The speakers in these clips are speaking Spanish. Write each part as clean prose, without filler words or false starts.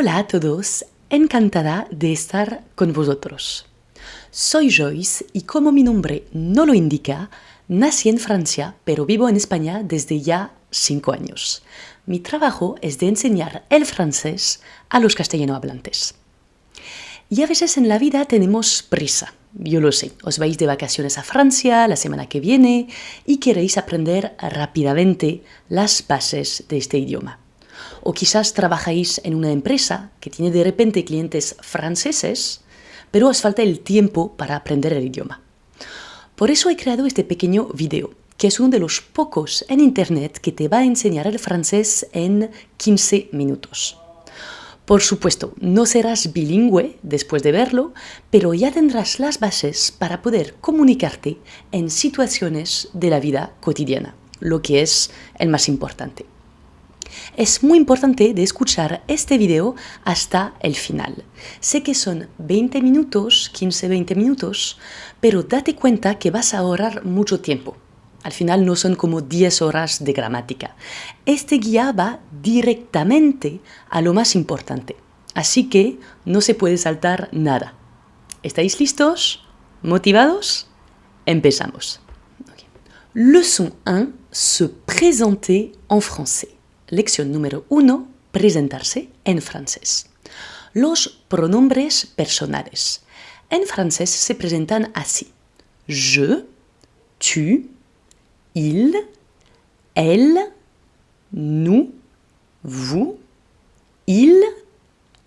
Hola a todos, encantada de estar con vosotros. Soy Joyce y como mi nombre no lo indica, nací en Francia, pero vivo en España desde ya 5 años. Mi trabajo es de enseñar el francés a los castellano hablantes. Y a veces en la vida tenemos prisa. Yo lo sé, os vais de vacaciones a Francia la semana que viene y queréis aprender rápidamente las bases de este idioma. O quizás trabajáis en una empresa que tiene de repente clientes franceses, pero os falta el tiempo para aprender el idioma. Por eso he creado este pequeño video, que es uno de los pocos en internet que te va a enseñar el francés en 15 minutos. Por supuesto, no serás bilingüe después de verlo, pero ya tendrás las bases para poder comunicarte en situaciones de la vida cotidiana, lo que es el más importante. Es muy importante de escuchar este video hasta el final. Sé que son 20 minutos, 15-20 minutos, pero date cuenta que vas a ahorrar mucho tiempo. Al final no son como 10 horas de gramática. Este guía va directamente a lo más importante, así que no se puede saltar nada. ¿Estáis listos? ¿Motivados? Empezamos. Leçon 1, se présenter en français. Lección número 1, presentarse en francés. Los pronombres personales. En francés se presentan así. Je, tu, il, elle, nous, vous, il,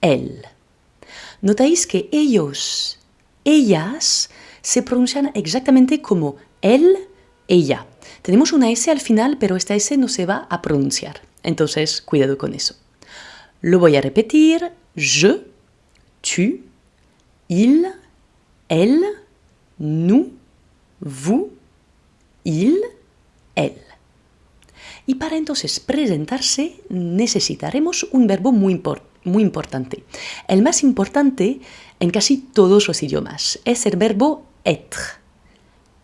elle. Notáis que ellos, ellas, se pronuncian exactamente como él, ella. Tenemos una S al final, pero esta S no se va a pronunciar. Entonces, cuidado con eso. Lo voy a repetir. Je, tu, il, elle, nous, vous, il, elle. Y para entonces presentarse necesitaremos un verbo muy importante. El más importante en casi todos los idiomas es el verbo être.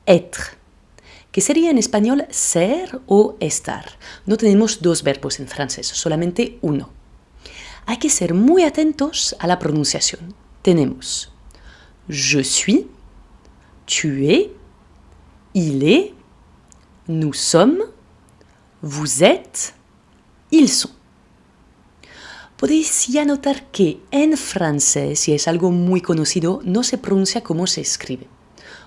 Être. Que sería en español ser o estar. No tenemos dos verbos en francés, solamente uno. Hay que ser muy atentos a la pronunciación. Tenemos je suis, tu es, il est, nous sommes, vous êtes, ils sont. Podéis ya notar que en francés, si es algo muy conocido, no se pronuncia como se escribe.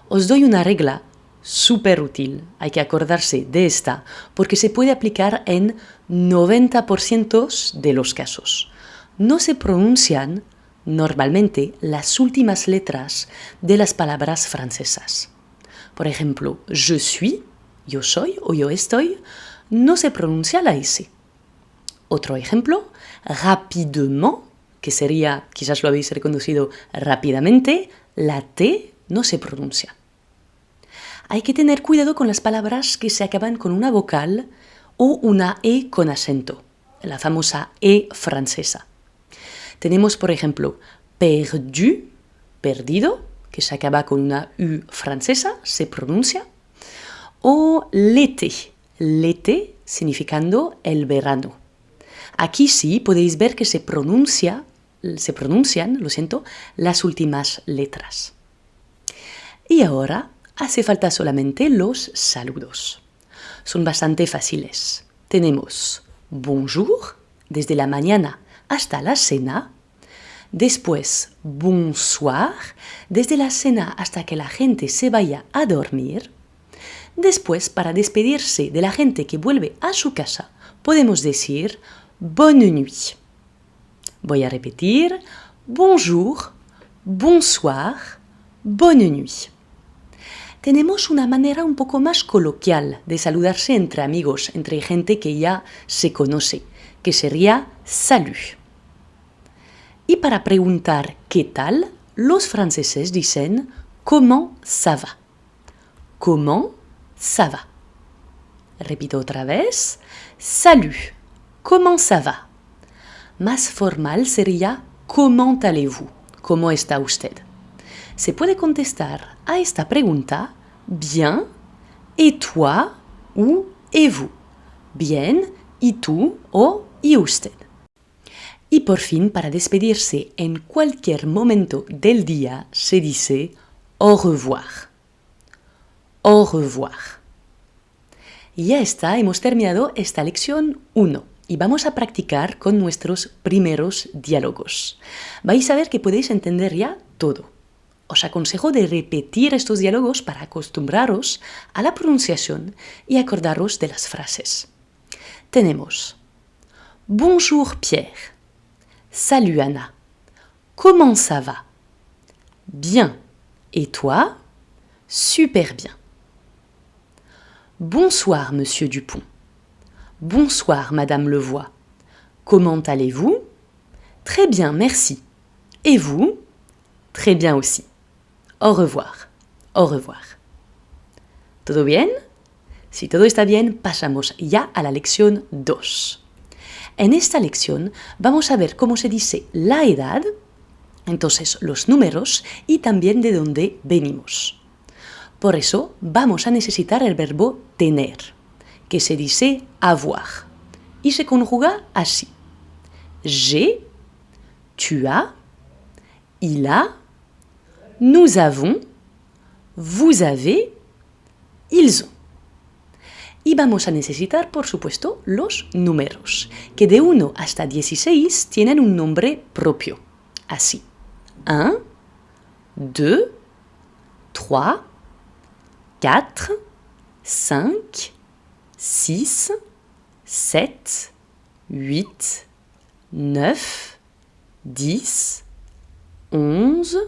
Os doy una regla súper útil, hay que acordarse de esta, porque se puede aplicar en 90% de los casos. No se pronuncian normalmente las últimas letras de las palabras francesas. Por ejemplo, je suis, yo soy o yo estoy, no se pronuncia la S. Otro ejemplo, rapidement, que sería, quizás lo habéis reconocido rápidamente, la T no se pronuncia. Hay que tener cuidado con las palabras que se acaban con una vocal o una E con acento, la famosa E francesa. Tenemos, por ejemplo, perdu, perdido, que se acaba con una U francesa, se pronuncia, o l'été, l'été significando el verano. Aquí sí podéis ver que se pronuncian, las últimas letras. Y ahora hace falta solamente los saludos. Son bastante fáciles. Tenemos bonjour, desde la mañana hasta la cena. Después bonsoir, desde la cena hasta que la gente se vaya a dormir. Después, para despedirse de la gente que vuelve a su casa, podemos decir bonne nuit. Voy a repetir bonjour, bonsoir, bonne nuit. Tenemos una manera un poco más coloquial de saludarse entre amigos, entre gente que ya se conoce, que sería salut. Y para preguntar qué tal, los franceses dicen comment ça va. Comment ça va. Repito otra vez, salut, comment ça va. Más formal sería comment allez-vous, ¿cómo está usted? Se puede contestar a esta pregunta bien, et toi ou et vous. Bien, y tú o y usted. Y por fin, para despedirse en cualquier momento del día, se dice au revoir. Au revoir. Y ya está, hemos terminado esta lección 1 y vamos a practicar con nuestros primeros diálogos. Vais a ver que podéis entender ya todo. Os aconsejo de repetir estos diálogos para acostumbraros a la pronunciación y acordaros de las frases. Tenemos Bonjour Pierre. Salut Anna. Comment ça va? Bien. Et toi? Super bien. Bonsoir, Monsieur Dupont. Bonsoir, Madame Levoy. Comment allez-vous? Très bien, merci. Et vous? Très bien aussi. Au revoir. Au revoir. ¿Todo bien? Si todo está bien, pasamos ya a la lección 2. En esta lección vamos a ver cómo se dice la edad, entonces los números y también de dónde venimos. Por eso vamos a necesitar el verbo tener, que se dice avoir, y se conjuga así. J'ai, tu as, il a, nous avons, vous avez, ils ont. Y vamos a necesitar, por supuesto, los números, que de 1 hasta 16 tienen un nombre propio. Así. 1, 2, 3, 4, 5, 6, 7, 8, 9, 10, 11,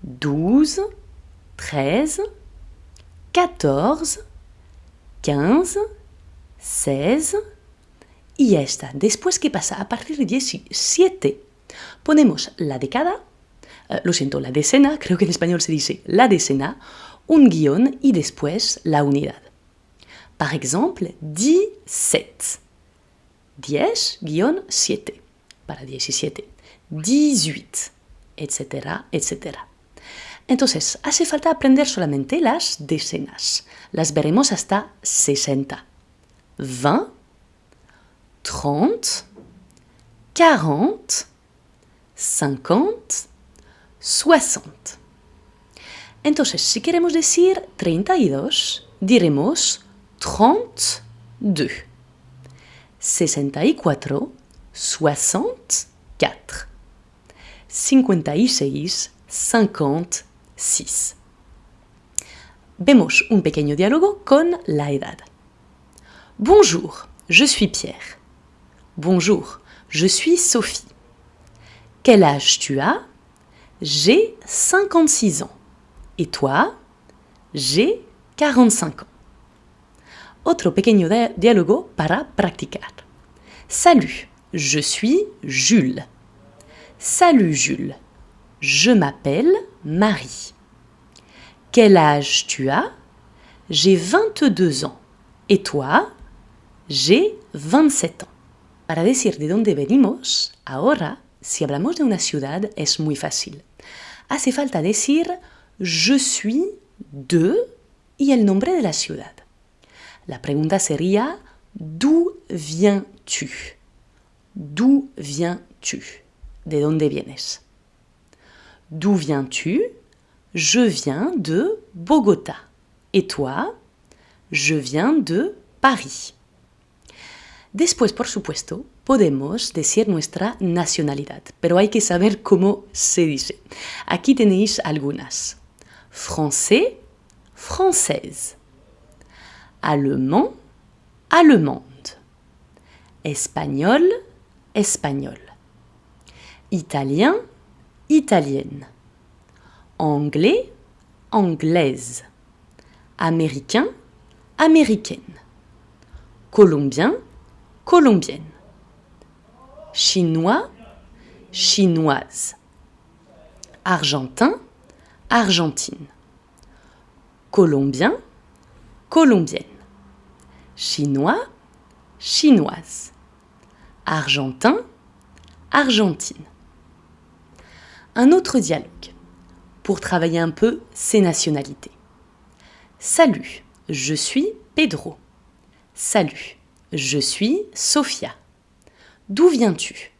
12, 13, 14, 15, 16 y ya está. Después, ¿qué pasa? A partir de 17 ponemos la década, la decena, creo que en español se dice la decena, un guión y después la unidad. Par exemple, 17. 10-7 para 17. 18, etcétera, etcétera. Entonces, hace falta aprender solamente las decenas. Las veremos hasta 60. 20, 30, 40, 50, 60. Entonces, si queremos decir 32, diremos 32. 64, 64. 56, 56. Vemos un pequeño diálogo con la edad. Bonjour, je suis Pierre. Bonjour, je suis Sophie. Quel âge tu as? J'ai 56 ans. Et toi? J'ai 45 ans. Otro pequeño diálogo para practicar. Salut, je suis Jules. Salut Jules, je m'appelle Marie. Quel âge tu as? J'ai 22 ans. Et toi? J'ai 27 ans. Para decir de dónde venimos, ahora, si hablamos de una ciudad, es muy fácil. Hace falta decir je suis de y el nombre de la ciudad. La pregunta sería ¿d'où viens-tu? ¿D'où viens-tu? ¿De dónde vienes? D'où viens-tu? Je viens de Bogotá. Et toi? Je viens de Paris. Después, por supuesto, podemos decir nuestra nacionalidad, pero hay que saber cómo se dice. Aquí tenéis algunas. Français, française. Allemand, allemande. Espagnol, espagnol. Italien, italienne. Anglais, anglaise. Américain, américaine. Colombien, colombienne. Chinois, chinoise. Argentin, argentine. Colombien, colombienne. Chinois, chinoise. Argentin, argentine. Un autre dialogue pour travailler un peu ces nationalités. Salut, je suis Pedro. Salut, je suis Sofia. D'où viens-tu?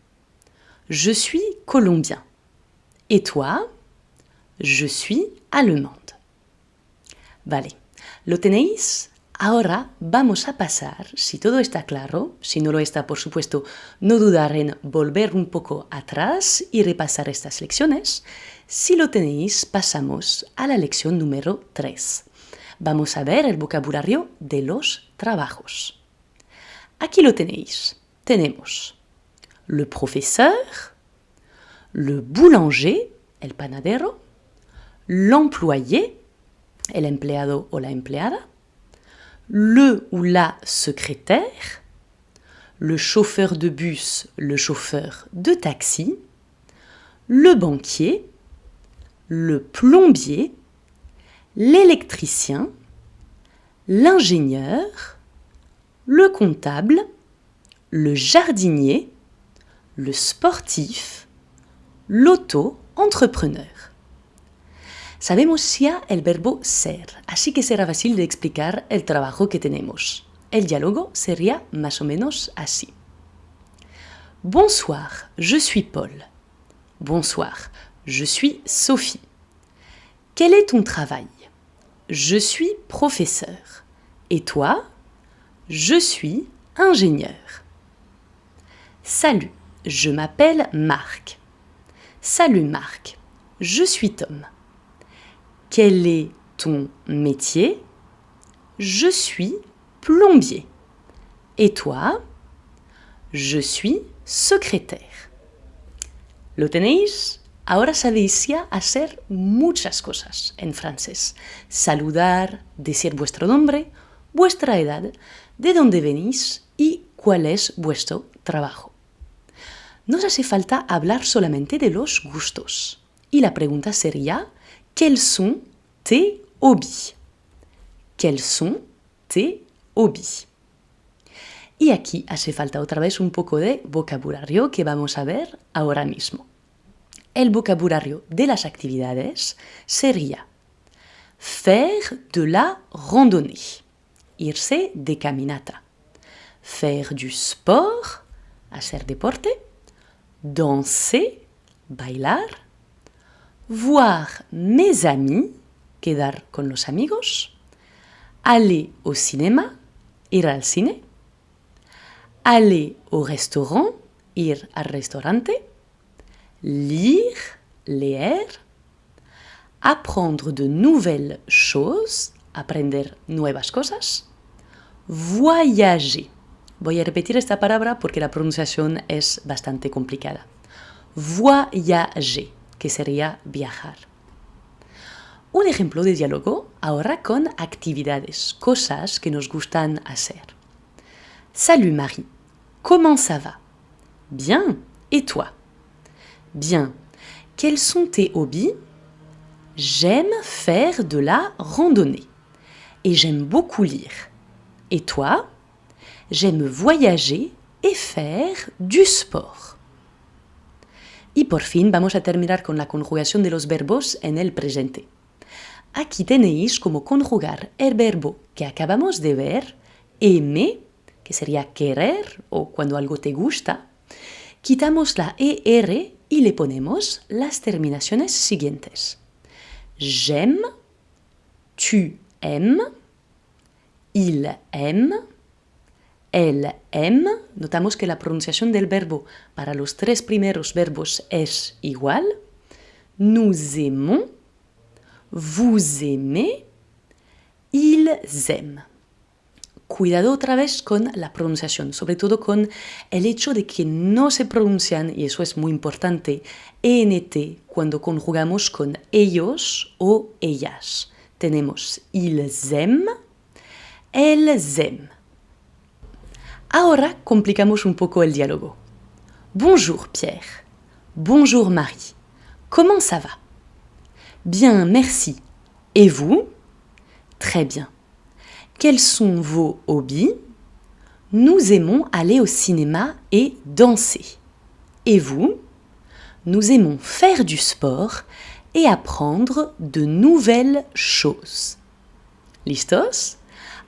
Je suis colombien. Et toi? Je suis allemande. Vale, ¿lo tenéis? Ahora vamos a pasar, si todo está claro, si no lo está, por supuesto, no dudar en volver un poco atrás y repasar estas lecciones. Si lo tenéis, pasamos a la lección número 3. Vamos a ver el vocabulario de los trabajos. Aquí lo tenéis. Tenemos le professeur, le boulanger, el panadero, l'employé, el empleado o la empleada, le ou la secrétaire, le chauffeur de bus, le chauffeur de taxi, le banquier, le plombier, l'électricien, l'ingénieur, le comptable, le jardinier, le sportif, l'auto-entrepreneur. Sabemos ya el verbo ser, así que será fácil de explicar el trabajo que tenemos. El diálogo sería más o menos así. Bonsoir, je suis Paul. Bonsoir, je suis Sophie. Quel est ton travail? Je suis professeur. Et toi? Je suis ingénieur. Salut, je m'appelle Marc. Salut Marc, je suis Tom. Quel est ton métier? Je suis plombier. Et toi? Je suis secrétaire. ¿Lo tenéis? Ahora sabéis ya hacer muchas cosas en francés. Saludar, decir vuestro nombre, vuestra edad, de dónde venís y cuál es vuestro trabajo. Nos hace falta hablar solamente de los gustos. Y la pregunta sería, ¿quels sont tes hobbies? ¿Quels sont tes hobbies? Y aquí hace falta otra vez un poco de vocabulario que vamos a ver ahora mismo. El vocabulario de las actividades sería faire de la randonnée, irse de caminata, faire du sport, hacer deporte, danser, bailar, voir mes amis, quedar con los amigos, aller au cinéma, ir al cine, aller au restaurant, ir al restaurante, lire, leer, apprendre de nouvelles choses, aprender nuevas cosas, voyager. Voy a repetir esta palabra porque la pronunciación es bastante complicada. Voyager, que sería viajar. Un ejemplo de diálogo ahora con actividades, cosas que nos gustan hacer. Salut Marie, comment ça va? Bien, et toi? Bien. Quels sont tes hobbies? J'aime faire de la randonnée et j'aime beaucoup lire. Et toi? J'aime voyager et faire du sport. Y por fin vamos a terminar con la conjugación de los verbos en el presente. Aquí tenéis cómo conjugar el verbo que acabamos de ver, aimer, que sería querer o cuando algo te gusta. Quitamos la ER y le ponemos las terminaciones siguientes. J'aime, tu aimes, il aime, elle aime. Notamos que la pronunciación del verbo para los tres primeros verbos es igual. Nous aimons, vous aimez, ils aiment. Cuidado otra vez con la pronunciación, sobre todo con el hecho de que no se pronuncian, y eso es muy importante, ENT cuando conjugamos con ellos o ellas. Tenemos ils aiment, elles aiment. Ahora complicamos un poco el diálogo. Bonjour Pierre. Bonjour Marie. Comment ça va? Bien, merci. Et vous? Très bien. Quels sont vos hobbies? Nous aimons aller au cinéma et danser. Et vous? Nous aimons faire du sport et apprendre de nouvelles choses. ¿Listos?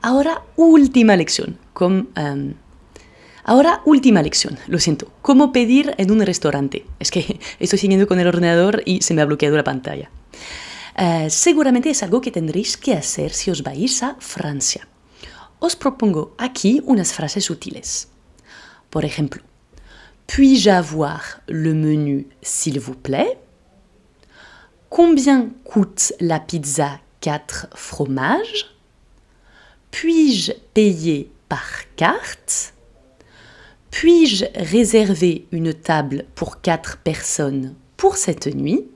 Ahora, última lección. Ahora, última lección, lo siento. ¿Cómo pedir en un restaurante? Es que estoy siguiendo con el ordenador y se me ha bloqueado la pantalla. Seguramente es algo que tendréis que hacer si os vais a Francia. Os propongo aquí unas frases útiles. Por ejemplo, puis-je avoir le menu, s'il vous plaît? Combien coûte la pizza 4 fromages? Puis-je payer par carte? Puis-je réserver une table pour 4 personnes pour cette nuit?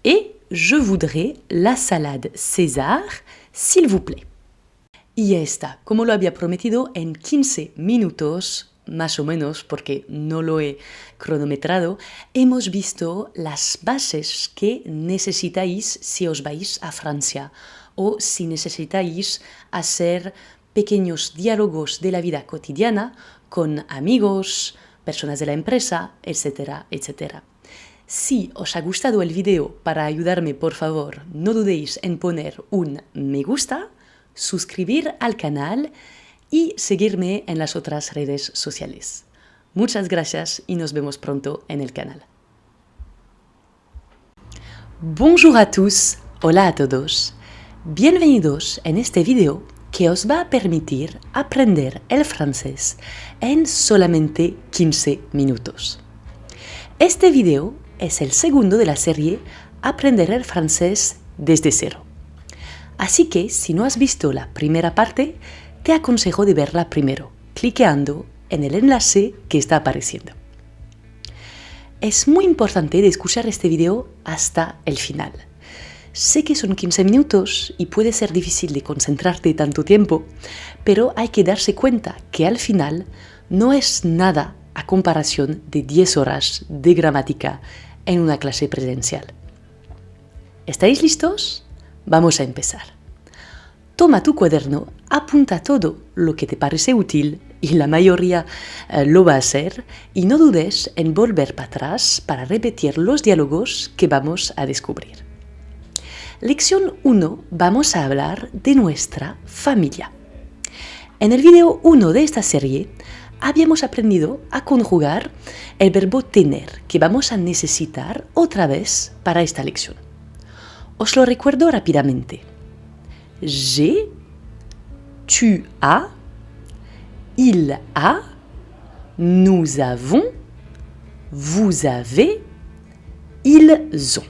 Et je voudrais la salade César, s'il vous plaît. Y ya está, como lo había prometido, en 15 minutos, más o menos, porque no lo he cronometrado, hemos visto las bases que necesitáis si os vais a Francia o si necesitáis hacer pequeños diálogos de la vida cotidiana con amigos, personas de la empresa, etcétera, etcétera. Si os ha gustado el video, para ayudarme, por favor, no dudéis en poner un me gusta, suscribir al canal y seguirme en las otras redes sociales. Muchas gracias y nos vemos pronto en el canal. Bonjour à tous, hola a todos. Bienvenidos en este video que os va a permitir aprender el francés en solamente 15 minutos. Este video es el segundo de la serie Aprender el francés desde cero. Así que si no has visto la primera parte, te aconsejo de verla primero, cliqueando en el enlace que está apareciendo. Es muy importante de escuchar este video hasta el final. Sé que son 15 minutos y puede ser difícil de concentrarte tanto tiempo, pero hay que darse cuenta que al final no es nada a comparación de 10 horas de gramática en una clase presencial. ¿Estáis listos? Vamos a empezar. Toma tu cuaderno, apunta todo lo que te parece útil y la mayoría lo va a hacer y no dudes en volver para atrás para repetir los diálogos que vamos a descubrir. Lección 1, vamos a hablar de nuestra familia. En el video 1 de esta serie habíamos aprendido a conjugar el verbo tener que vamos a necesitar otra vez para esta lección. Os lo recuerdo rápidamente. J'ai, tu as, il a, nous avons, vous avez, ils ont.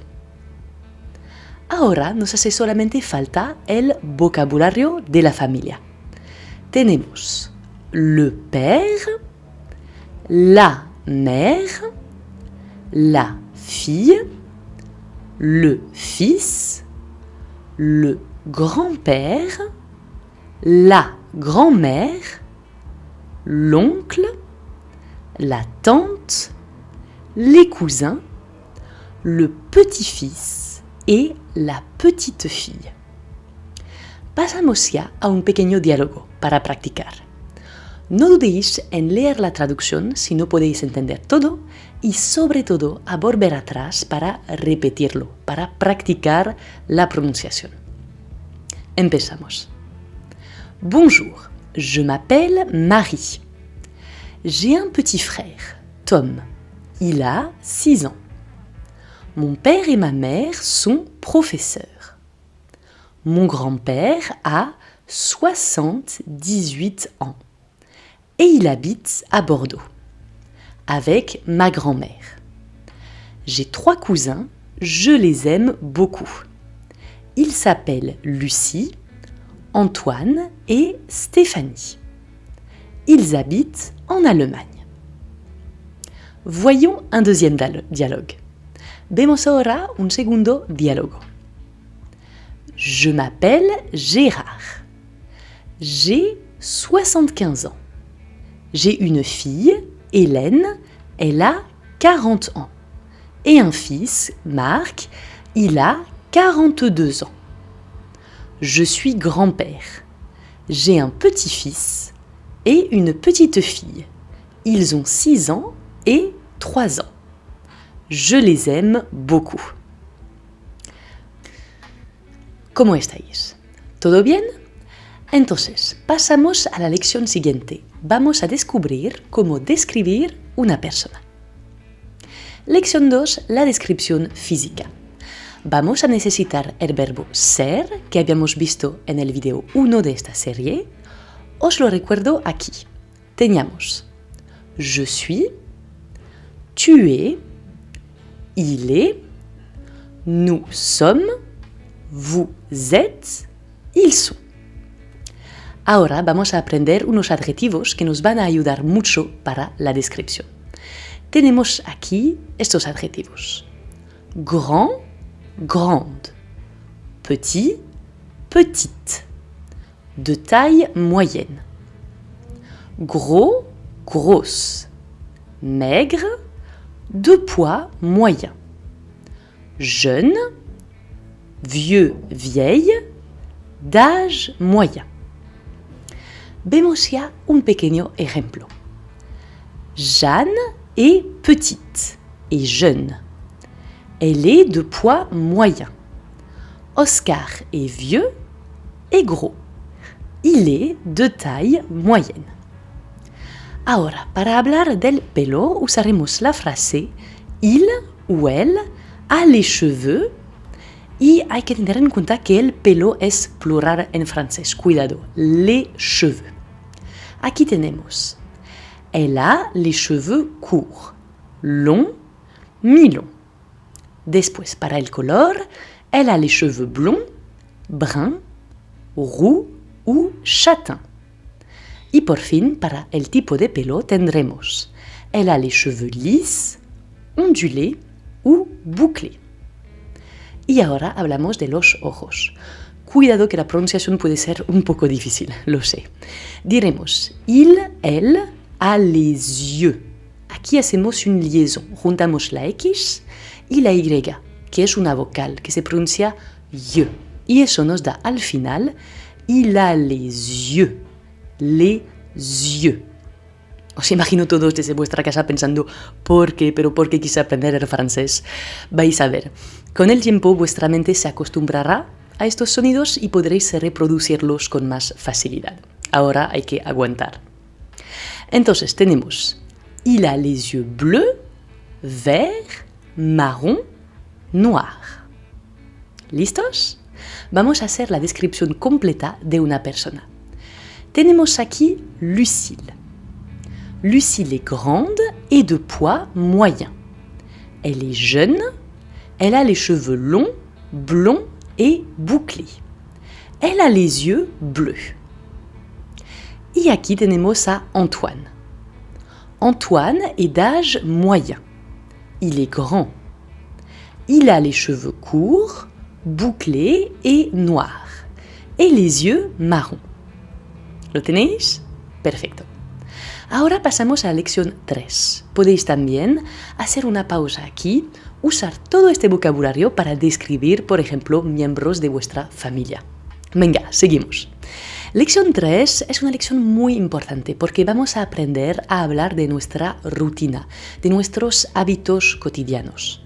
Ahora nos hace solamente falta el vocabulario de la familia. Tenemos le père, la mère, la fille, le fils, le grand-père, la grand-mère, l'oncle, la tante, les cousins, le petit-fils et la petite fille. Pasamos ya a un pequeño diálogo para practicar. No dudéis en leer la traducción si no podéis entender todo y sobre todo a volver atrás para repetirlo, para practicar la pronunciación. Empezamos. Bonjour, je m'appelle Marie. J'ai un petit frère, Tom. Il a 6 ans. Mon père et ma mère sont professeurs. Mon grand-père a 78 ans et il habite à Bordeaux avec ma grand-mère. J'ai 3 cousins, je les aime beaucoup. Ils s'appellent Lucie, Antoine et Stéphanie. Ils habitent en Allemagne. Voyons un deuxième dialogue. Vemos ahora un segundo diálogo. Je m'appelle Gérard. J'ai 75 ans. J'ai une fille, Hélène, elle a 40 ans. Et un fils, Marc, il a 42 ans. Je suis grand-père. J'ai un petit-fils et une petite fille. Ils ont 6 ans et 3 ans. Je les aime beaucoup. ¿Cómo estáis? ¿Todo bien? Entonces, pasamos a la lección siguiente. Vamos a descubrir cómo describir una persona. Lección 2, la descripción física. Vamos a necesitar el verbo ser, que habíamos visto en el video 1 de esta serie. Os lo recuerdo aquí. Teníamos je suis, tu es, il est, nous sommes, vous êtes, ils sont. Ahora vamos a aprender unos adjetivos que nos van a ayudar mucho para la descripción. Tenemos aquí estos adjetivos. Grand, grande. Petit, petite. De taille moyenne. Gros, grosse. Maigre, de poids moyen. Jeune, vieux, vieille, d'âge moyen. Vemos ya un pequeño ejemplo. Jeanne est petite et jeune. Elle est de poids moyen. Oscar est vieux et gros. Il est de taille moyenne. Ahora, para hablar del pelo, usaremos la frase il ou elle a les cheveux. Y hay que tener en cuenta que el pelo es plural en francés. Cuidado, les cheveux. Aquí tenemos. Elle a les cheveux courts, longs, mi-longs. Después, para el color, elle a les cheveux blonds, bruns, roux ou châtain. Y por fin, para el tipo de pelo, tendremos. Elle a les cheveux lisses, ondulés ou bouclés. Y ahora hablamos de los ojos. Cuidado que la pronunciación puede ser un poco difícil, lo sé. Diremos il, elle, a les yeux. Aquí hacemos una liaison. Juntamos la X y la Y, que es una vocal, que se pronuncia ye. Y eso nos da al final il a les yeux. Les yeux. Os imagino todos desde vuestra casa pensando ¿por qué? ¿Pero por qué quise aprender el francés? Vais a ver. Con el tiempo vuestra mente se acostumbrará a estos sonidos y podréis reproducirlos con más facilidad. Ahora hay que aguantar. Entonces tenemos il a les yeux bleus, verts, marron, noir. ¿Listos? Vamos a hacer la descripción completa de una persona. Tenemos aquí Lucille. Lucille est grande et de poids moyen. Elle est jeune, elle a les cheveux longs, blonds et bouclés. Elle a les yeux bleus. Y aquí tenemos a Antoine. Antoine est d'âge moyen. Il est grand. Il a les cheveux courts, bouclés et noirs. Et les yeux marrons. ¿Lo tenéis? Perfecto. Ahora pasamos a la lección 3. Podéis también hacer una pausa aquí, usar todo este vocabulario para describir, por ejemplo, miembros de vuestra familia. Venga, seguimos. Lección 3 es una lección muy importante porque vamos a aprender a hablar de nuestra rutina, de nuestros hábitos cotidianos.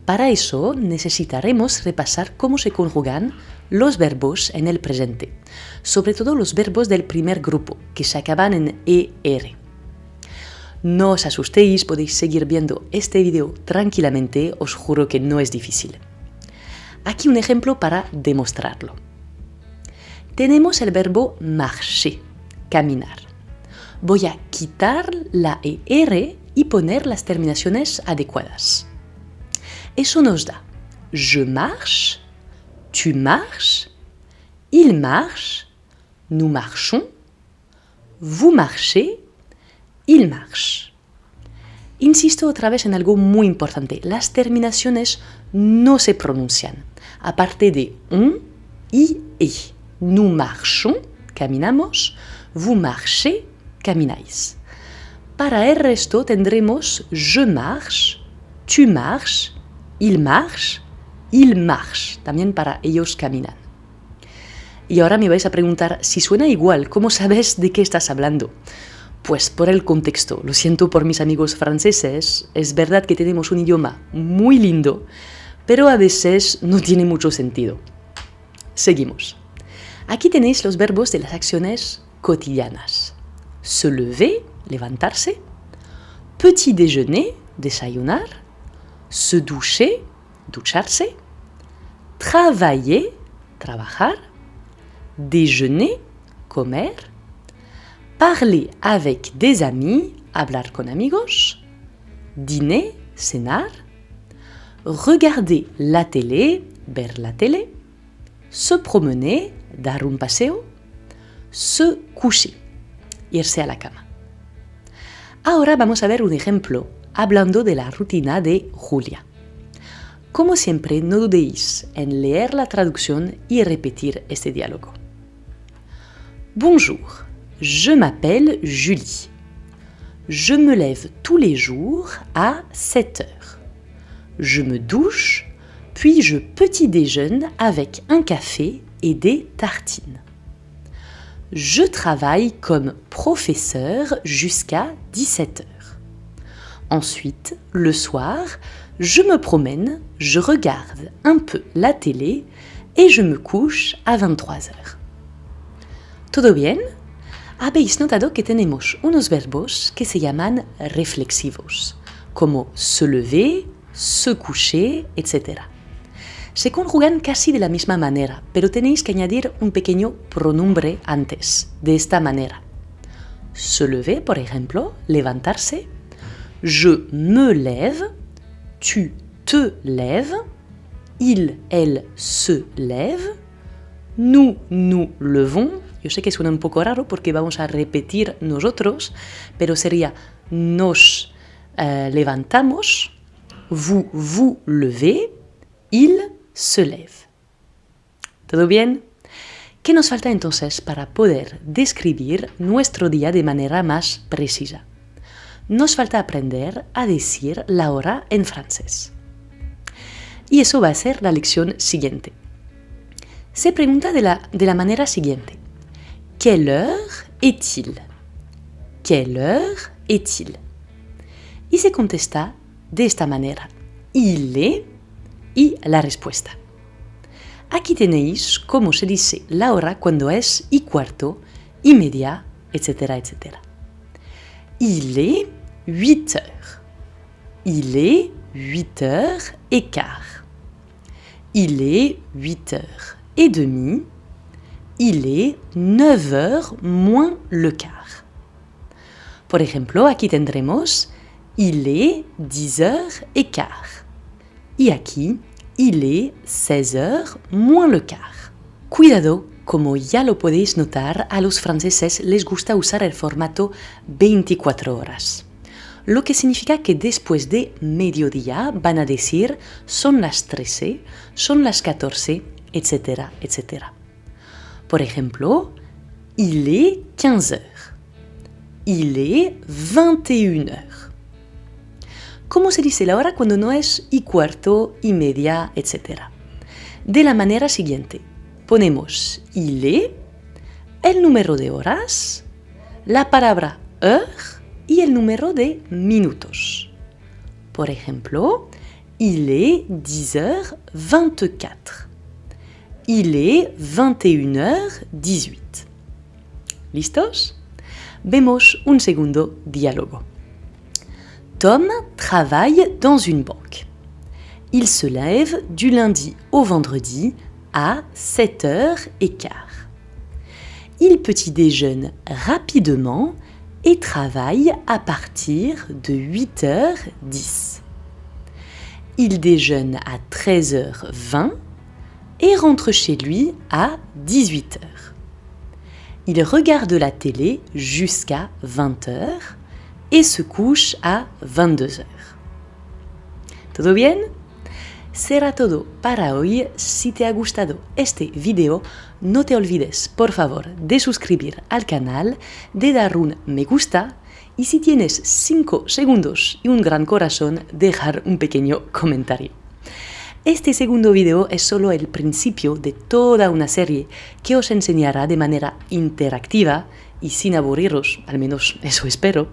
Para eso necesitaremos repasar cómo se conjugan los verbos en el presente, sobre todo los verbos del primer grupo, que se acaban en ER. No os asustéis, podéis seguir viendo este video tranquilamente, os juro que no es difícil. Aquí un ejemplo para demostrarlo. Tenemos el verbo marcher, caminar. Voy a quitar la ER y poner las terminaciones adecuadas. Eso nos da je marche, tu marches, il marche, nous marchons, vous marchez, il marche. Insisto otra vez en algo muy importante. Las terminaciones no se pronuncian. Aparte de on y e. Nous marchons, caminamos. Vous marchez, camináis. Para el resto tendremos je marche, tu marches, il marche, il marche. También para ellos caminan. Y ahora me vais a preguntar si suena igual, ¿cómo sabes de qué estás hablando? Pues por el contexto. Lo siento por mis amigos franceses. Es verdad que tenemos un idioma muy lindo, pero a veces no tiene mucho sentido. Seguimos. Aquí tenéis los verbos de las acciones cotidianas. Se lever, levantarse. Petit déjeuner, desayunar. Se doucher, ducharse. Travailler, trabajar. Déjeuner, comer. Parler avec des amis, hablar con amigos. Dîner, cenar. Regarder la télé, ver la télé. Se promener, dar un paseo. Se coucher, irse a la cama. Ahora vamos a ver un ejemplo hablando de la rutina de Julia. Como siempre, no dudéis en leer la traducción y repetir este diálogo. Bonjour, je m'appelle Julie. Je me lève tous les jours à 7 heures. Je me douche, puis je petit déjeune avec un café et des tartines. Je travaille comme professeur jusqu'à 17 heures. Ensuite, le soir, je me promène, je regarde un peu la télé et je me couche à 23 heures. ¿Todo bien? Habéis notado que tenemos unos verbos que se llaman reflexivos, como se lever, se coucher, etc. Se conjugan casi de la misma manera, pero tenéis que añadir un pequeño pronombre antes, de esta manera. Se lever, por ejemplo, levantarse. Je me lève, tu te lèves, il, elle se lève, nous, nous levons. Yo sé que suena un poco raro porque vamos a repetir nosotros, pero sería nos levantamos, vous vous levez, il se lève. ¿Todo bien? ¿Qué nos falta entonces para poder describir nuestro día de manera más precisa? Nos falta aprender a decir la hora en francés. Y eso va a ser la lección siguiente. Se pregunta de la manera siguiente. Quelle heure est-il? Quelle heure est-il? Y se contesta de esta manera. Il est y la respuesta. Aquí tenéis cómo se dice la hora cuando es y cuarto, y media, etcétera, etcétera. Il est 8 heures. Il est 8 heures et quart. Il est 8 heures et demie. Il est 9 heures moins le quart. Por ejemplo, aquí tendremos il est 10 heures et quart. Y aquí, il est 16 heures moins le quart. Cuidado, como ya lo podéis notar, a los franceses les gusta usar el formato 24 horas. Lo que significa que después de mediodía van a decir son las 13, son las 14, etcétera, etcétera. Por ejemplo, il est 15 heures. Il est 21 heures. ¿Cómo se dice la hora cuando no es y cuarto, y media, etcétera? De la manera siguiente. Ponemos il est, el número de horas, la palabra heure y el número de minutos. Por ejemplo, il est 10h24. Il est 21h18. ¿Listos? Vemos un segundo diálogo. Tom travaille dans une banque. Il se lève du lundi au vendredi à 7h15. Il petit déjeune rapidement et travaille à partir de 8h10. Il déjeune à 13h20 et rentre chez lui à 18h. Il regarde la télé jusqu'à 20h et se couche à 22h. ¿Todo bien? Será todo para hoy. Si te ha gustado este video, no te olvides, por favor, de suscribir al canal, de dar un me gusta y si tienes 5 segundos y un gran corazón, dejar un pequeño comentario. Este segundo video es solo el principio de toda una serie que os enseñará de manera interactiva y sin aburriros, al menos eso espero,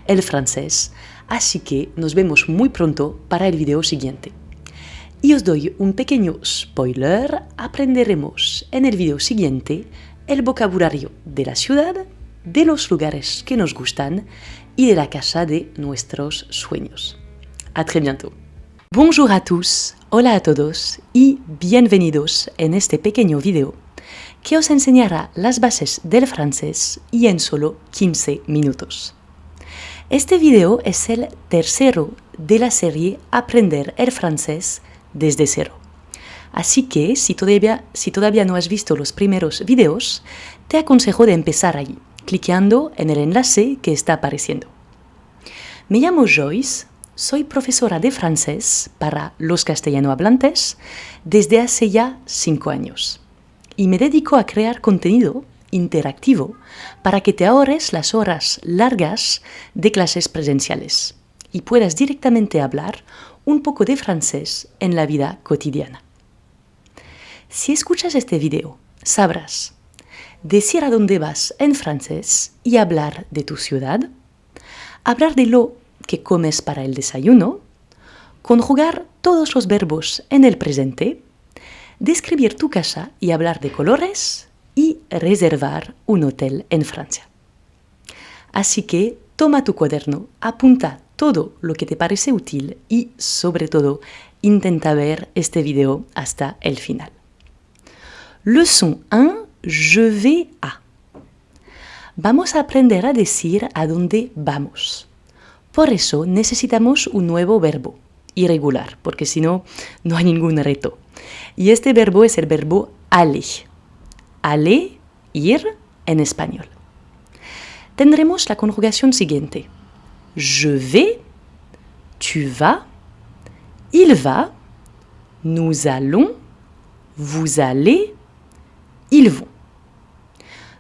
el francés. Así que nos vemos muy pronto para el video siguiente. Y os doy un pequeño spoiler, aprenderemos en el video siguiente el vocabulario de la ciudad, de los lugares que nos gustan y de la casa de nuestros sueños. À très bientôt. Bonjour à tous, hola a todos y bienvenidos en este pequeño video que os enseñará las bases del francés y en solo 15 minutos. Este video es el tercero de la serie Aprender el francés desde cero. Así que si todavía no has visto los primeros videos, te aconsejo de empezar allí, clicando en el enlace que está apareciendo. Me llamo Joyce, soy profesora de francés para los castellano hablantes desde hace ya 5 años y me dedico a crear contenido interactivo para que te ahorres las horas largas de clases presenciales y puedas directamente hablar un poco de francés en la vida cotidiana. Si escuchas este video, sabrás decir a dónde vas en francés y hablar de tu ciudad, hablar de lo que comes para el desayuno, conjugar todos los verbos en el presente, describir tu casa y hablar de colores y reservar un hotel en Francia. Así que toma tu cuaderno, apunta todo lo que te parece útil y, sobre todo, intenta ver este video hasta el final. Leçon 1, je vais à. Vamos a aprender a decir a dónde vamos. Por eso necesitamos un nuevo verbo, irregular, porque si no, no hay ningún reto. Y este verbo es el verbo aller. Aller, ir en español. Tendremos la conjugación siguiente. Je vais, tu vas, il va, nous allons, vous allez, ils vont.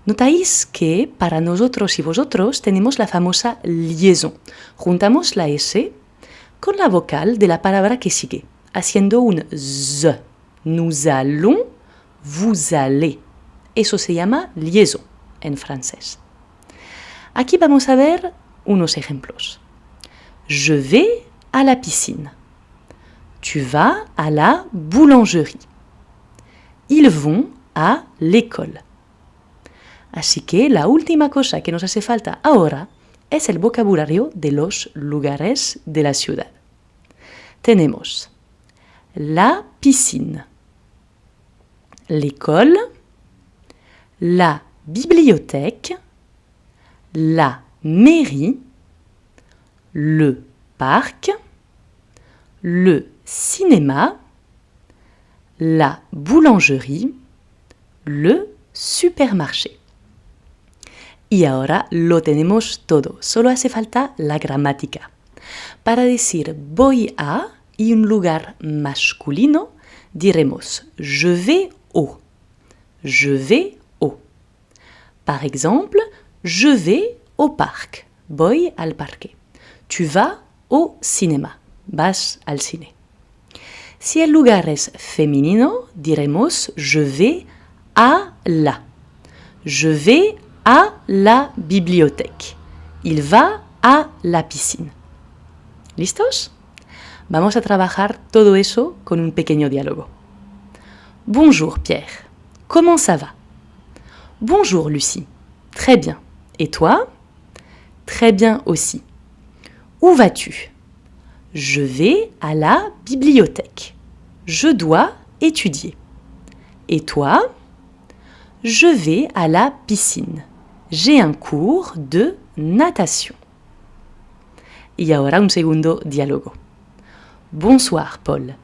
Notáis que para nosotros y vosotros tenemos la famosa liaison. Juntamos la S con la vocal de la palabra que sigue, haciendo un z. Nous allons, vous allez. Eso se llama liaison en francés. Aquí vamos a ver unos ejemplos. Je vais à la piscine. Tu vas à la boulangerie. Ils vont à l'école. Así que la última cosa que nos hace falta ahora es el vocabulario de los lugares de la ciudad. Tenemos la piscine, l'école, la bibliothèque, la mairie, le parc, le cinéma, la boulangerie, le supermarché. Y ahora lo tenemos todo, solo hace falta la gramática. Para decir voy a y un lugar masculino, diremos je vais au. Je vais au. Par exemple, je vais au parc. Voy al parque. Tu vas au cinéma. Vas al cine. Si el lugar es femenino, diremos je vais à la. Je vais à la bibliothèque. Il va à la piscine. ¿Listos? Vamos a trabajar todo eso con un pequeño diálogo. Bonjour Pierre. Comment ça va? Bonjour Lucie. Très bien. Et toi? Très bien aussi. Où vas-tu? Je vais à la bibliothèque. Je dois étudier. Et toi? Je vais à la piscine. J'ai un cours de natation. Y ahora un segundo diálogo. Bonsoir Paul.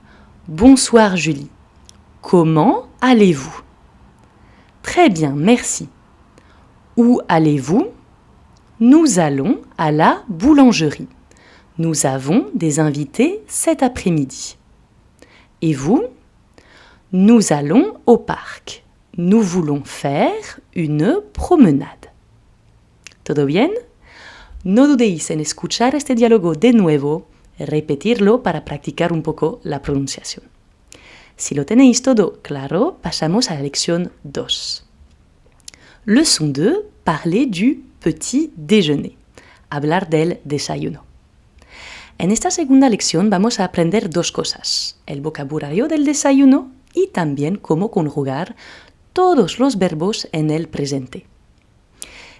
Bonsoir Julie. Comment allez-vous? Très bien, merci. Où allez-vous? Nous allons à la boulangerie. Nous avons des invités cet après-midi. Et vous? Nous allons au parc. Nous voulons faire une promenade. ¿Todo bien? No dudéis en escuchar este diálogo de nuevo, repetirlo para practicar un poco la pronunciación. Si lo tenéis todo claro, pasamos a la lección 2. Leçon 2, parler du petit déjeuner. Hablar del desayuno. En esta segunda lección vamos a aprender dos cosas, el vocabulario del desayuno y también cómo conjugar todos los verbos en el presente.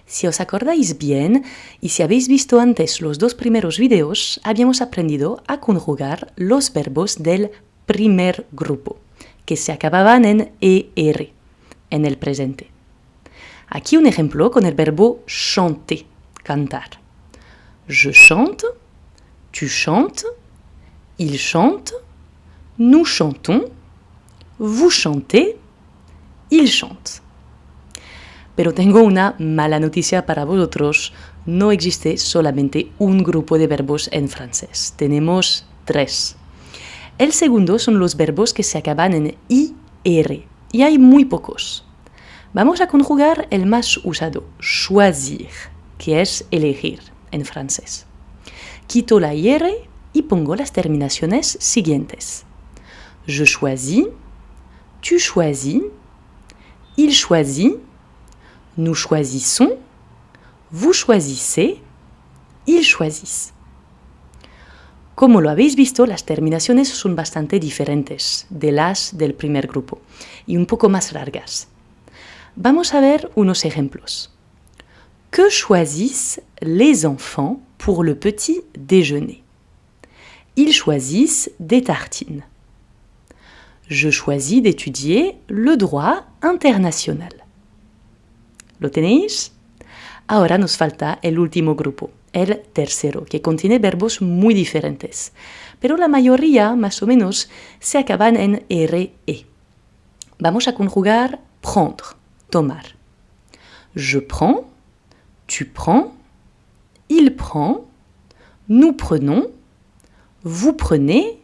Si os acordáis bien y si habéis visto antes los dos primeros videos, habíamos aprendido a conjugar los verbos del primer grupo, que se acababan en ER, en el presente. Aquí un ejemplo con el verbo chanter, cantar. Je chante, tu chantes, il chante, nous chantons, vous chantez, il chante. Pero tengo una mala noticia para vosotros, no existe solamente un grupo de verbos en francés, tenemos 3. El segundo son los verbos que se acaban en IR, y hay muy pocos. Vamos a conjugar el más usado, choisir, que es elegir en francés. Quito la IR y pongo las terminaciones siguientes. Je choisis, tu choisis, il choisit, nous choisissons, vous choisissez, ils choisissent. Como lo habéis visto, las terminaciones son bastante diferentes de las del primer grupo y un poco más largas. Vamos a ver unos ejemplos. Que choisissent les enfants pour le petit déjeuner? Ils choisissent des tartines. Je choisis d'étudier le droit international. ¿Lo tenéis? Ahora nos falta el último grupo, el tercero, que contiene verbos muy diferentes, pero la mayoría, más o menos, se acaban en RE. Vamos a conjugar prendre, tomar. Je prends, tu prends, il prend, nous prenons, vous prenez,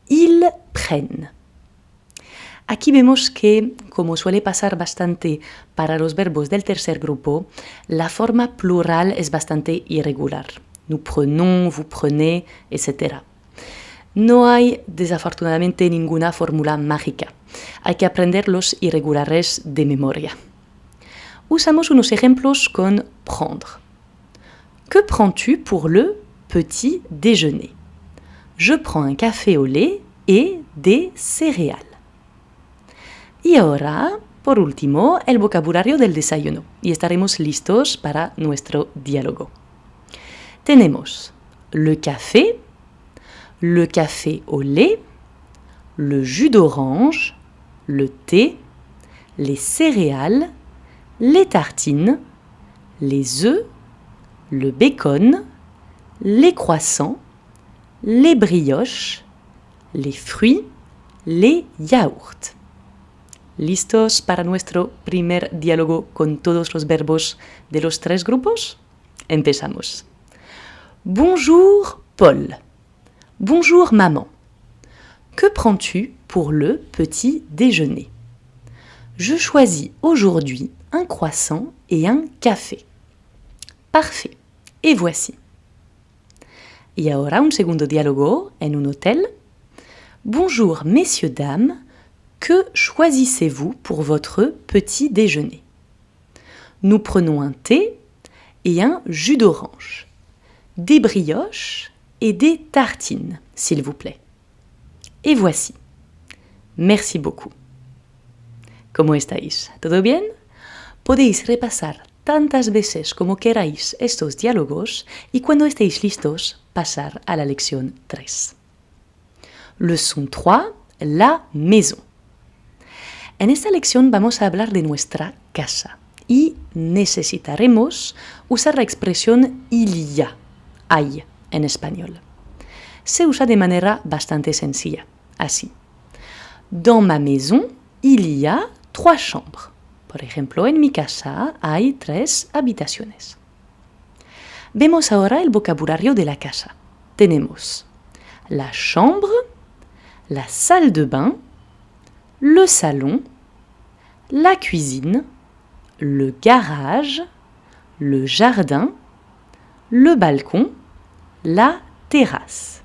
ils prennent. Aquí vemos que, como suele pasar bastante para los verbos del tercer grupo, la forma plural es bastante irregular. Nous prenons, vous prenez, etc. No hay, desafortunadamente, ninguna fórmula mágica. Hay que aprender los irregulares de memoria. Usamos unos ejemplos con prendre. Que prends-tu pour le petit déjeuner? Je prends un café au lait et des céréales. Y ahora, por último, el vocabulario del desayuno. Y estaremos listos para nuestro diálogo. Tenemos le café au lait, le jus d'orange, le thé, les céréales, les tartines, les œufs, le bacon, les croissants, les brioches, les fruits, les yaourts. ¿Listos para nuestro primer diálogo con todos los verbos de los 3 grupos? Empezamos. Bonjour Paul. Bonjour maman. Que prends-tu pour le petit déjeuner? Je choisis aujourd'hui un croissant et un café. Parfait. Et voici. Y ahora un segundo diálogo en un hôtel. Bonjour messieurs, dames. Que choisissez-vous pour votre petit déjeuner? Nous prenons un thé et un jus d'orange, des brioches et des tartines, s'il vous plaît. Et voici. Merci beaucoup. ¿Cómo estáis? ¿Todo bien? Podéis repasar tantas veces como queráis estos diálogos y cuando estéis listos, pasar a la lección 3. Leçon 3, la maison. En esta lección vamos a hablar de nuestra casa y necesitaremos usar la expresión il y a, hay en español. Se usa de manera bastante sencilla, así. Dans ma maison, il y a 3 chambres. Por ejemplo, en mi casa hay 3 habitaciones. Vemos ahora el vocabulario de la casa. Tenemos la chambre, la salle de bain, le salon, la cuisine, le garage, le jardin, le balcón, la terrasse.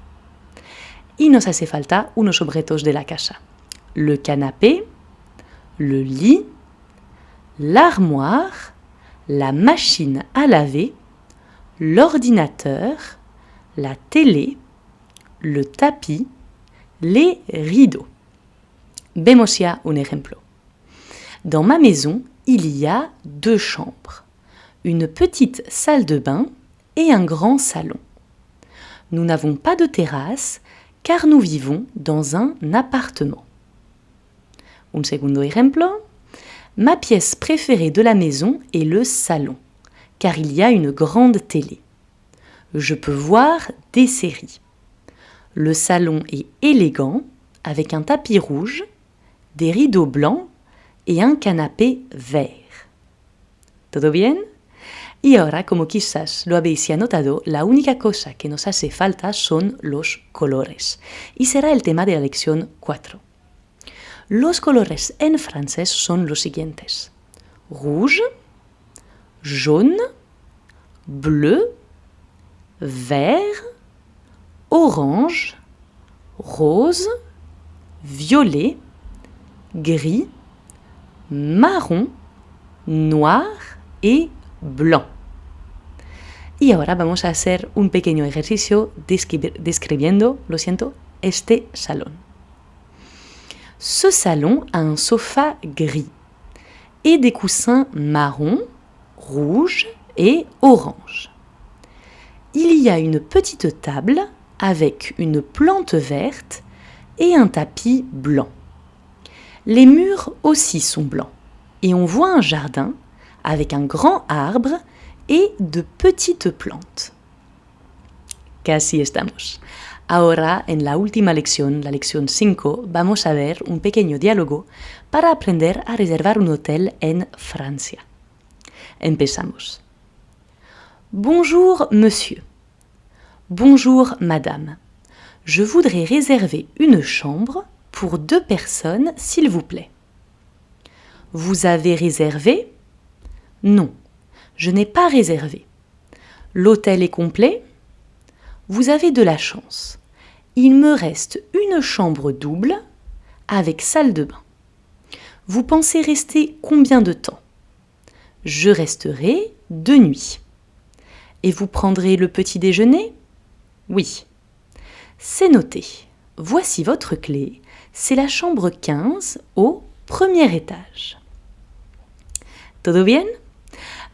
Y nos hace falta unos objetos de la casa. Le canapé, le lit, l'armoire, la machine à laver, l'ordinateur, la télé le tapis, les rideaux. Vemos ya un ejemplo. Dans ma maison, il y a 2 chambres, une petite salle de bain et un grand salon. Nous n'avons pas de terrasse car nous vivons dans un appartement. Un segundo ejemplo. Ma pièce préférée de la maison est le salon, car il y a une grande télé. Je peux voir des séries. Le salon est élégant, avec un tapis rouge, des rideaux blancs et un canapé vert. ¿Todo bien? Y ahora, como quizás lo habéis ya notado, la única cosa que nos hace falta son los colores. Y será el tema de la lección 4. Los colores en francés son los siguientes. Rouge, jaune, bleu, vert, orange, rose, violet, gris, marron, noir et blanc. Y ahora vamos a hacer un pequeño ejercicio describiendo, este salón. Ce salon a un sofa gris et des coussins marron, rouge et orange. Il y a une petite table avec une plante verte et un tapis blanc. Les murs aussi sont blancs et on voit un jardin avec un grand arbre et de petites plantes. Casi estamos. Ahora, en la última lección, la lección 5, vamos a ver un pequeño diálogo para aprender a reservar un hotel en Francia. Empezamos. Bonjour, monsieur. Bonjour, madame. Je voudrais réserver une chambre pour 2 personnes, s'il vous plaît. Vous avez réservé? Non, je n'ai pas réservé. L'hôtel est complet? Vous avez de la chance. Il me reste une chambre double avec salle de bain. Vous pensez rester combien de temps? Je resterai 2 nuits. Et vous prendrez le petit déjeuner? Oui. C'est noté. Voici votre clé. C'est la chambre 15 au premier étage. ¿Todo bien?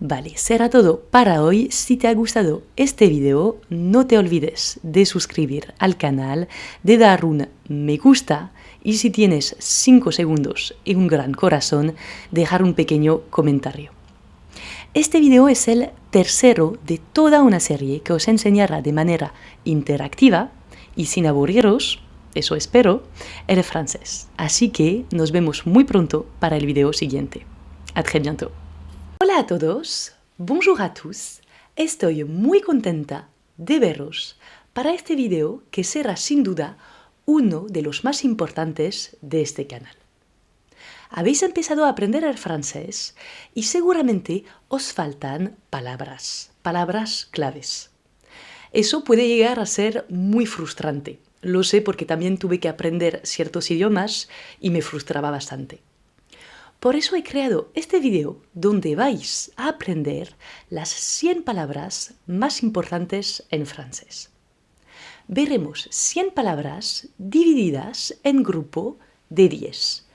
Vale, será todo para hoy. Si te ha gustado este video, no te olvides de suscribir al canal, de dar un me gusta y si tienes 5 segundos y un gran corazón, dejar un pequeño comentario. Este video es el tercero de toda una serie que os enseñará de manera interactiva y sin aburriros, eso espero, el francés. Así que nos vemos muy pronto para el video siguiente. A très bientôt. Hola a todos, bonjour a tous, estoy muy contenta de veros para este video que será sin duda uno de los más importantes de este canal. Habéis empezado a aprender el francés y seguramente os faltan palabras claves. Eso puede llegar a ser muy frustrante, lo sé porque también tuve que aprender ciertos idiomas y me frustraba bastante. Por eso he creado este video donde vais a aprender las 100 palabras más importantes en francés. Veremos 100 palabras divididas en grupo de 10.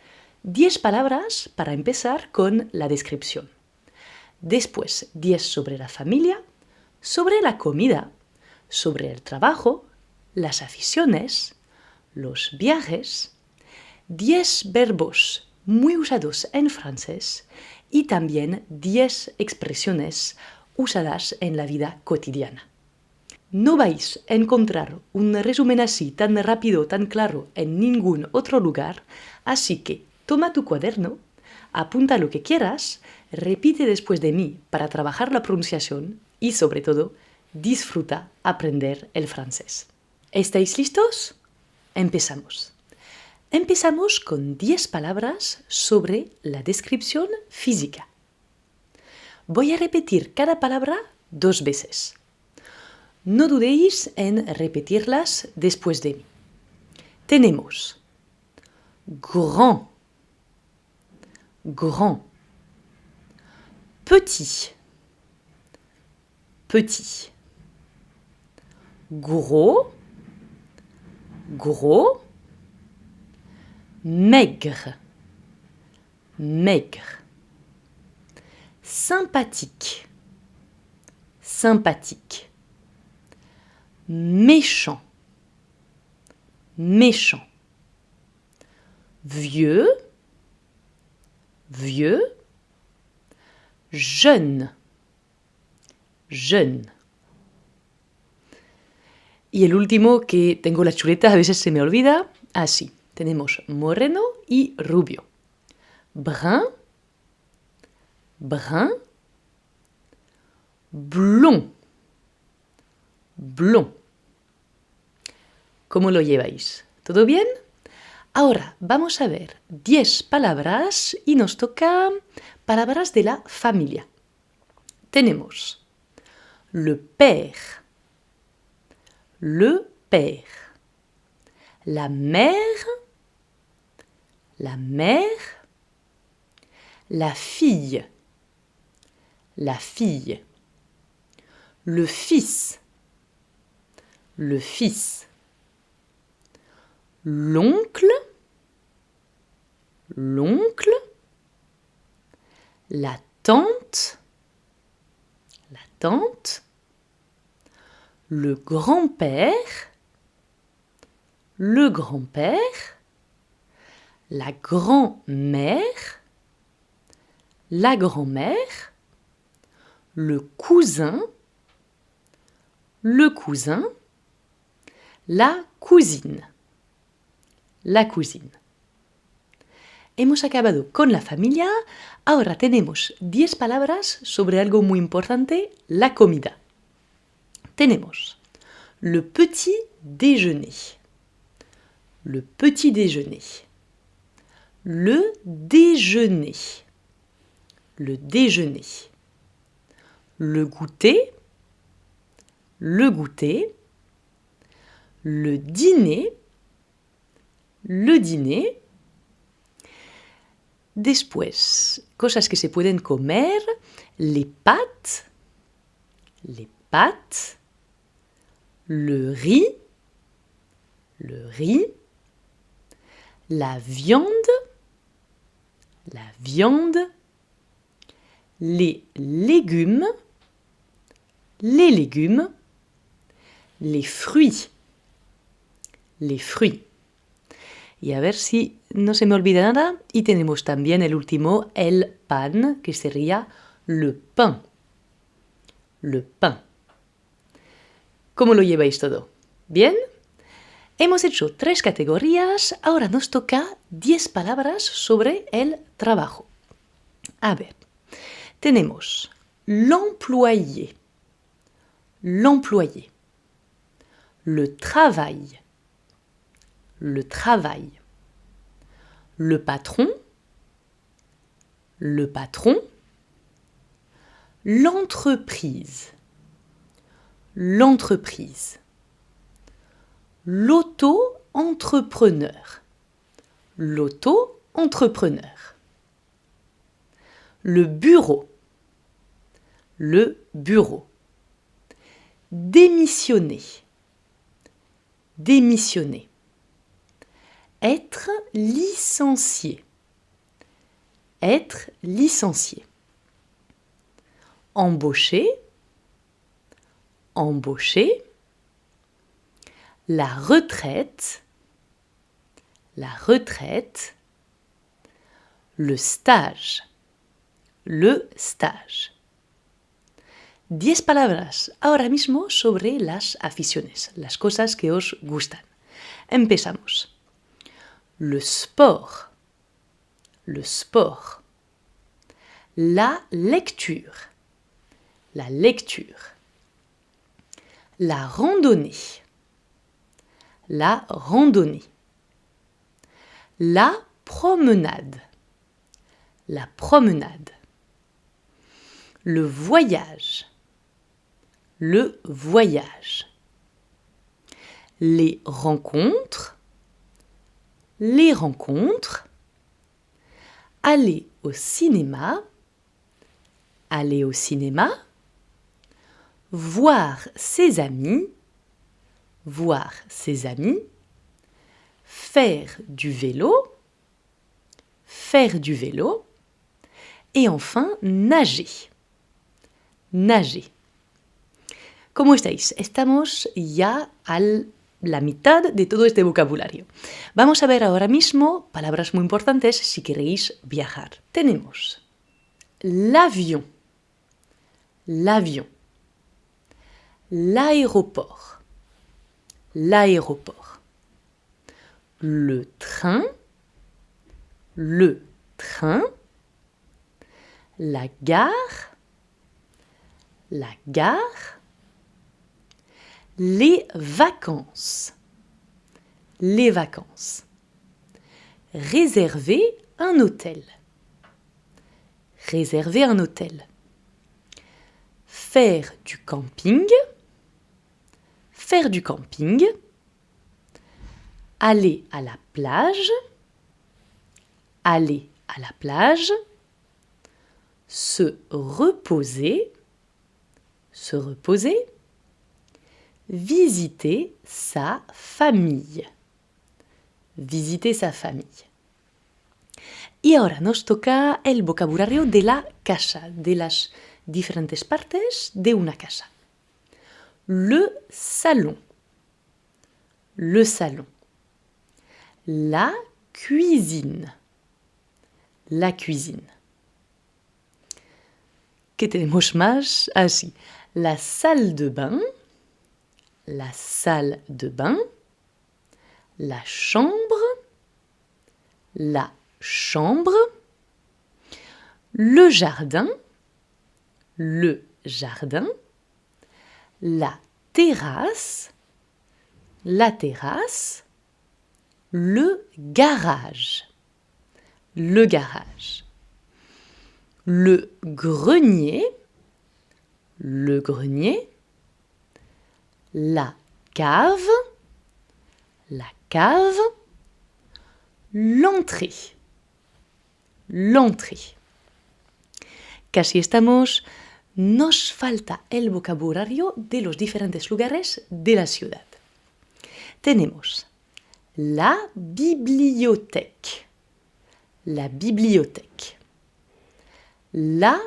10 palabras para empezar con la descripción. Después 10 sobre la familia, sobre la comida, sobre el trabajo, las aficiones, los viajes, 10 verbos muy usados en francés y también 10 expresiones usadas en la vida cotidiana. No vais a encontrar un resumen así tan rápido, tan claro en ningún otro lugar, así que toma tu cuaderno, apunta lo que quieras, repite después de mí para trabajar la pronunciación y sobre todo disfruta aprender el francés. ¿Estáis listos? Empezamos. Empezamos con 10 palabras sobre la descripción física. Voy a repetir cada palabra 2 veces. No dudéis en repetirlas después de mí. Tenemos grand, grand, petit, petit, gros, gros, maigre, maigre, sympathique, sympathique, méchant, méchant, vieux, vieux, jeune, jeune. Y el último que tengo la chuleta, a veces se me olvida. Así, tenemos moreno y rubio. Brun, brun, blond, blond. ¿Cómo lo lleváis? ¿Todo bien? Ahora vamos a ver 10 palabras y nos toca palabras de la familia. Tenemos le père, la mère, la fille, le fils, l'oncle, la tante, le grand-père, la grand-mère, le cousin, la cousine. Hemos acabado con la familia. Ahora tenemos 10 palabras sobre algo muy importante, la comida. Tenemos le petit déjeuner, le déjeuner, le goûter, le dîner, Después, cosas que se pueden comer, les pâtes, le riz, la viande, les légumes, les fruits. Y a ver si no se me olvida nada. Y tenemos también el último, el pan, que sería le pain. ¿Cómo lo lleváis todo? ¿Bien? Hemos hecho 3 categorías. Ahora nos toca 10 palabras sobre el trabajo. A ver, tenemos l'employé, le travail, le patron, l'entreprise, l'auto-entrepreneur, le bureau, démissionner, être licencié, embaucher, la retraite, le stage, 10 palabras ahora mismo sobre las aficiones, las cosas que os gustan. Empezamos. Le sport, la lecture, la randonnée, la promenade, le voyage, les rencontres, aller au cinéma, voir ses amis, faire du vélo, faire du vélo. Et enfin, nager, nager. ¿Cómo estáis? Estamos ya a la mitad de todo este vocabulario. Vamos a ver ahora mismo palabras muy importantes si queréis viajar. Tenemos l'avion, l'avion, l'aéroport, l'aéroport, le train, la gare, les vacances, réserver un hôtel, faire du camping, aller à la plage, se reposer, visiter sa famille. Y ahora nos toca el vocabulario de la casa, de las diferentes partes de una casa. Le salon, la cuisine, ¿Qué tenemos más? Así, la salle de bain, la chambre, le jardin, la terrasse, le garage, le grenier, la cave, l'entrée. Casi estamos. Nos falta el vocabulario de los diferentes lugares de la ciudad. Tenemos la bibliothèque, la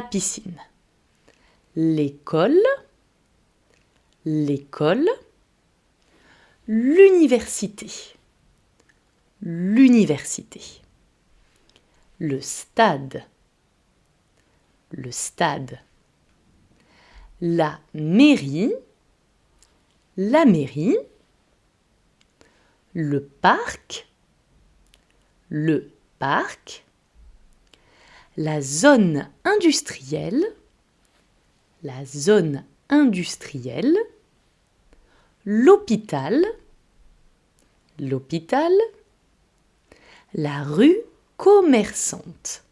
piscine, l'école, l'université, le stade, la mairie, le parc, la zone industrielle, l'hôpital, la rue commerçante.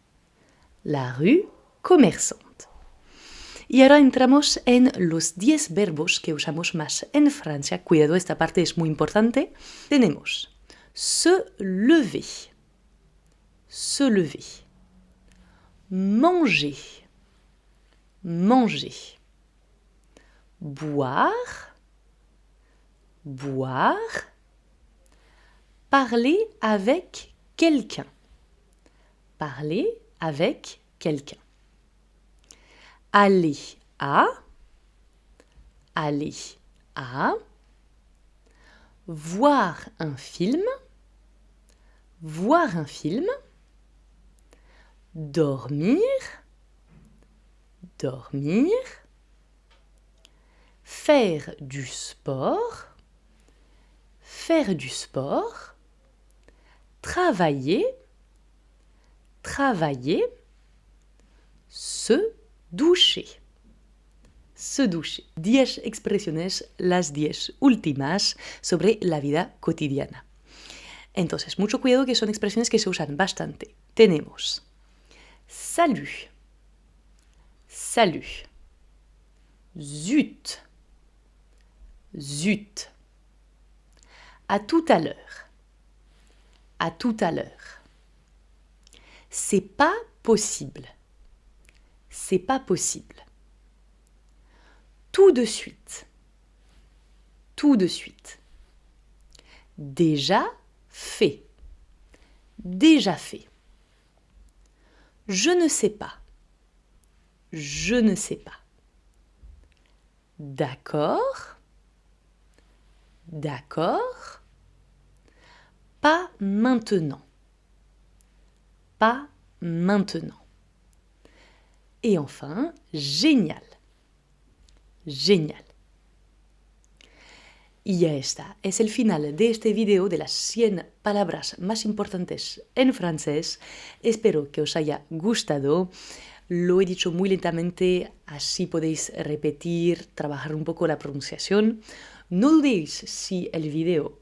Y ahora entramos en los 10 verbos que usamos más en Francia. Cuidado, esta parte es muy importante. Tenemos se lever, manger, boire, parler avec quelqu'un, aller à, voir un film, dormir, faire du sport, travailler, se doucher. 10 expresiones, las 10 últimas, sobre la vida cotidiana. Entonces, mucho cuidado que son expresiones que se usan bastante. Tenemos salut, zut, à tout à l'heure, c'est pas possible, tout de suite, Déjà fait. Déjà fait. Je ne sais pas. Je ne sais pas. D'accord. D'accord. Pas maintenant. Pas maintenant. Et enfin, génial. Génial. Y ya está, es el final de este video de las 100 palabras más importantes en francés. Espero que os haya gustado. Lo he dicho muy lentamente, así podéis repetir, trabajar un poco la pronunciación. No dudéis, si el video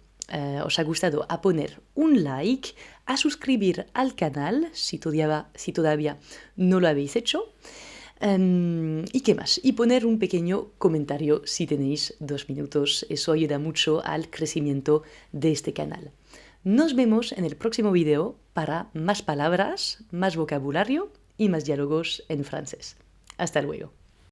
os ha gustado, a poner un like, a suscribir al canal si todavía no lo habéis hecho. ¿Y qué más? Y poner un pequeño comentario si tenéis 2 minutos. Eso ayuda mucho al crecimiento de este canal. Nos vemos en el próximo video para más palabras, más vocabulario y más diálogos en francés. Hasta luego.